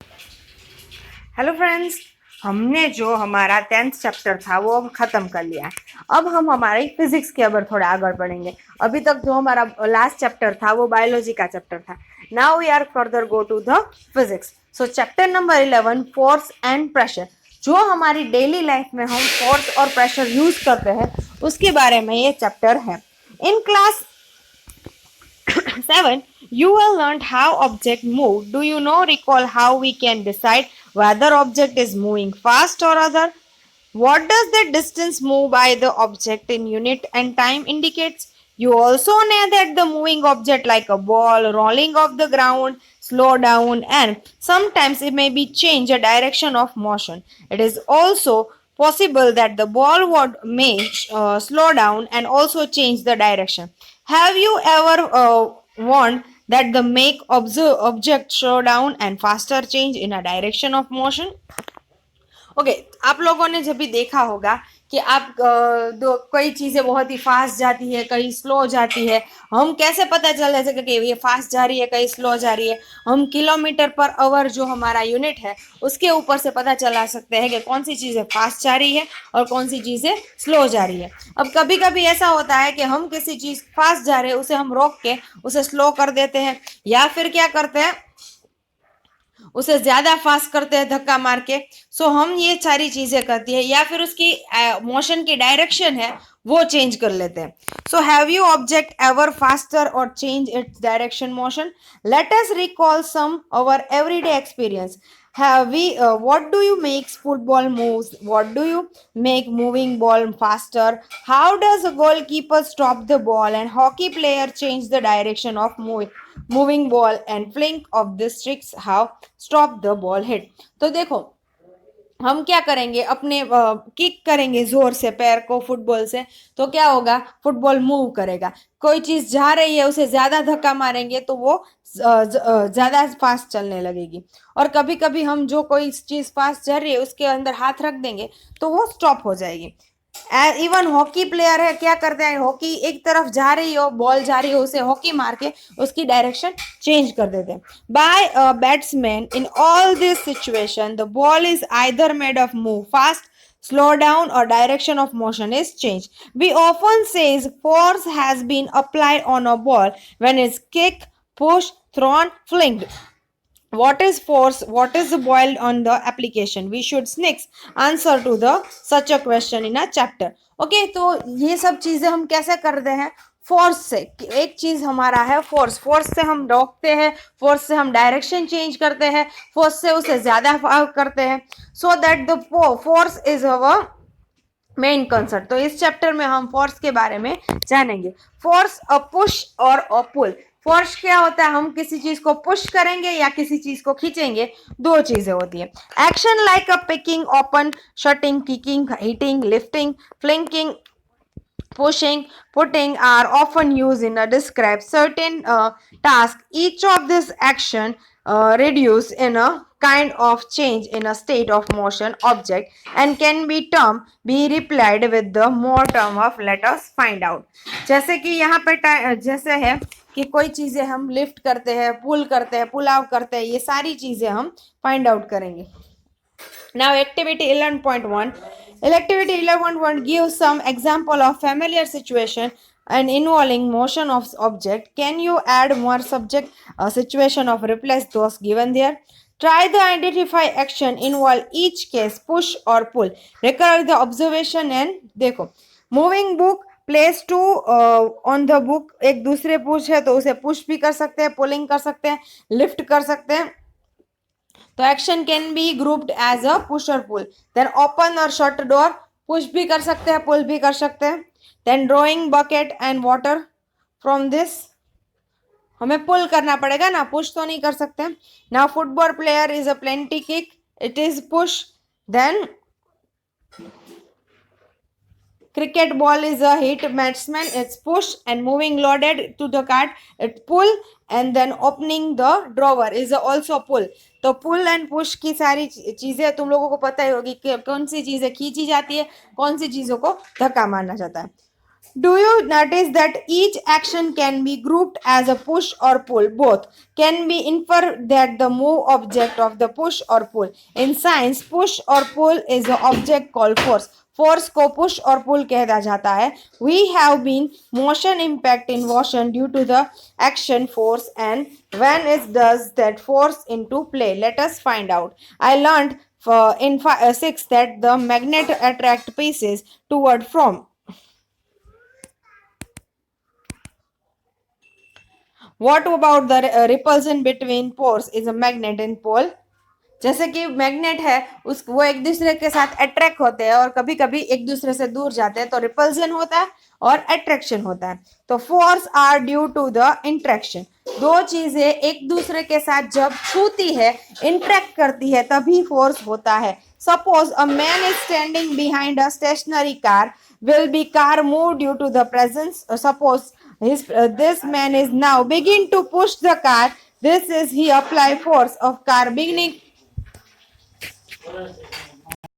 Hello friends, हमने जो हमारा 10th चैप्टर था वो ख़त्म कर लिया है। अब हम हमारी फिजिक्स के ऊपर थोड़ा आगे बढ़ेंगे। अभी तक जो हमारा लास्ट चैप्टर था वो बायोलॉजी का चैप्टर था। Now we are further go to the physics. So chapter number 11, force and pressure. जो हमारी डेली लाइफ में हम फोर्स और प्रेशर यूज करते हैं उसके बारे में ये चैप्टर है। In class 7, you will learn how object move. Do you know recall how we can decide whether object is moving fast or other? What does the distance moved by the object in unit and time indicates? You also know that the moving object like a ball rolling off the ground, slow down and sometimes it may be change a direction of motion. It is also possible that the ball would may slow down and also change the direction. Have you ever want that the make object slow down and faster change in a direction of motion? Okay आप लोगों ने जब भी देखा होगा कि आप दो कई चीज़ें बहुत ही फास्ट जाती है, कहीं स्लो जाती है। हम कैसे पता चल सके कि ये फास्ट जा रही है, कहीं स्लो जा रही है? हम किलोमीटर पर आवर जो हमारा यूनिट है उसके ऊपर से पता चला सकते हैं कि कौन सी चीज़ें फास्ट जा रही है और कौन सी चीज़ें स्लो जा रही है। अब कभी कभी ऐसा होता है कि हम किसी चीज़ फास्ट जा रहे हैं उसे हम रोक के उसे स्लो कर देते हैं, या फिर क्या करते हैं उसे ज्यादा फास्ट करते हैं धक्का मार के। सो हम ये सारी चीजें करती है, या फिर उसकी मोशन की डायरेक्शन है वो चेंज कर लेते हैं। So have you object ever faster और change its direction motion? Let us recall some our everyday experience. Have we? What do you make football moves? What do you make moving ball faster? How does a goalkeeper stop the ball and hockey player change the direction of moving ball and flink of the tricks? How stop the ball hit? तो देखो हम क्या करेंगे, अपने kick करेंगे जोर से पैर को फुटबॉल से, तो क्या होगा, फुटबॉल मूव करेगा। कोई चीज जा रही है उसे ज्यादा धक्का मारेंगे तो वो ज्यादा फास्ट चलने लगेगी। और कभी कभी हम जो कोई चीज फास्ट जा रही है उसके अंदर हाथ रख देंगे तो वो स्टॉप हो जाएगी। इवन हॉकी प्लेयर है, क्या करते हैं, हॉकी एक तरफ जा रही हो, बॉल जा रही हो, उसे हॉकी मार के उसकी डायरेक्शन चेंज कर देते हैं। By a batsman in all this situation the ball is either made of move fast, slow down or direction of motion is changed. We often says force has been applied on a ball when it's kicked, pushed, thrown, flinged. What is force? What is boiled on the application? We should next answer to the such a question in a chapter. Okay, तो ये सब चीजें हम कैसे करते हैं? Force से। एक चीज हमारा है फोर्स, फोर्स से हम रोकते हैं, फोर्स से हम डायरेक्शन चेंज करते हैं, फोर्स से उसे ज्यादा करते हैं। So that the force is our main concept. तो इस चैप्टर में हम फोर्स के बारे में जानेंगे। फोर्स अ पुश और अ पुल। फोर्स क्या होता है, हम किसी चीज को पुश करेंगे या किसी चीज को खींचेंगे, दो चीजें होती है। Action like a picking, open, shutting, kicking, hitting, lifting, flicking, pushing, putting are often used in a describe certain task. Each of this action reduce in a kind of change in a state of motion object and can be term be replied with the more term of let us find out. जैसे कि यहाँ पे जैसे है कि कोई चीजें हम लिफ्ट करते हैं, पुल करते हैं, पुल आउट करते हैं, ये सारी चीजें हम फाइंड आउट करेंगे। Now activity 11.1. Activity 11.1 gives some example of familiar situation and involving motion of object. Can you add more subject situation of replace those given there? Try the identify action involve each case push or pull. Recall the observation and देखो moving book place to on the book. एक दूसरे push है तो उसे push भी कर सकते हैं, पुलिंग कर सकते हैं, लिफ्ट कर सकते हैं। तो action can be grouped as a push और पुल। देन ओपन और शट डोर, पुश भी कर सकते हैं, पुल भी कर सकते हैं। Then drawing bucket and water from this, हमें पुल करना पड़ेगा ना, पुश तो नहीं कर सकते। Now football player is a plenty kick, it is push. Then cricket ball is a hit batsman, it's push, and moving loaded to the cart, it's pull, and then opening the drawer is also pull. तो pull and push की सारी चीजें तुम लोगों को पता ही होगी कि कौन सी चीजें खींची जाती है, कौन सी चीजों को धक्का मारना चाहता है। Do you notice that each action can be grouped as a push or pull? Both can be inferred that the move object of the push or pull. In science, push or pull is an object called force. Force को push और pull कहा जाता है. We have been motion impact in motion due to the action force, and when it does that force into play. Let us find out. I learned in 6 that the magnet attract pieces toward from. What about the repulsion between poles is a magnet and pole? जैसे कि magnet है उस वो एक दूसरे के साथ attract होते हैं और कभी कभी एक दूसरे से दूर जाते हैं तो रिपल्जन होता है और अट्रैक्शन होता है. तो force are due to the interaction. दो चीजें एक दूसरे के साथ जब छूती है इंट्रैक्ट करती है तभी फोर्स होता है. Suppose a man is standing behind a stationary car. Will be car move due to the presence? Suppose this man is now begin to push the car. This is he apply force of car beginning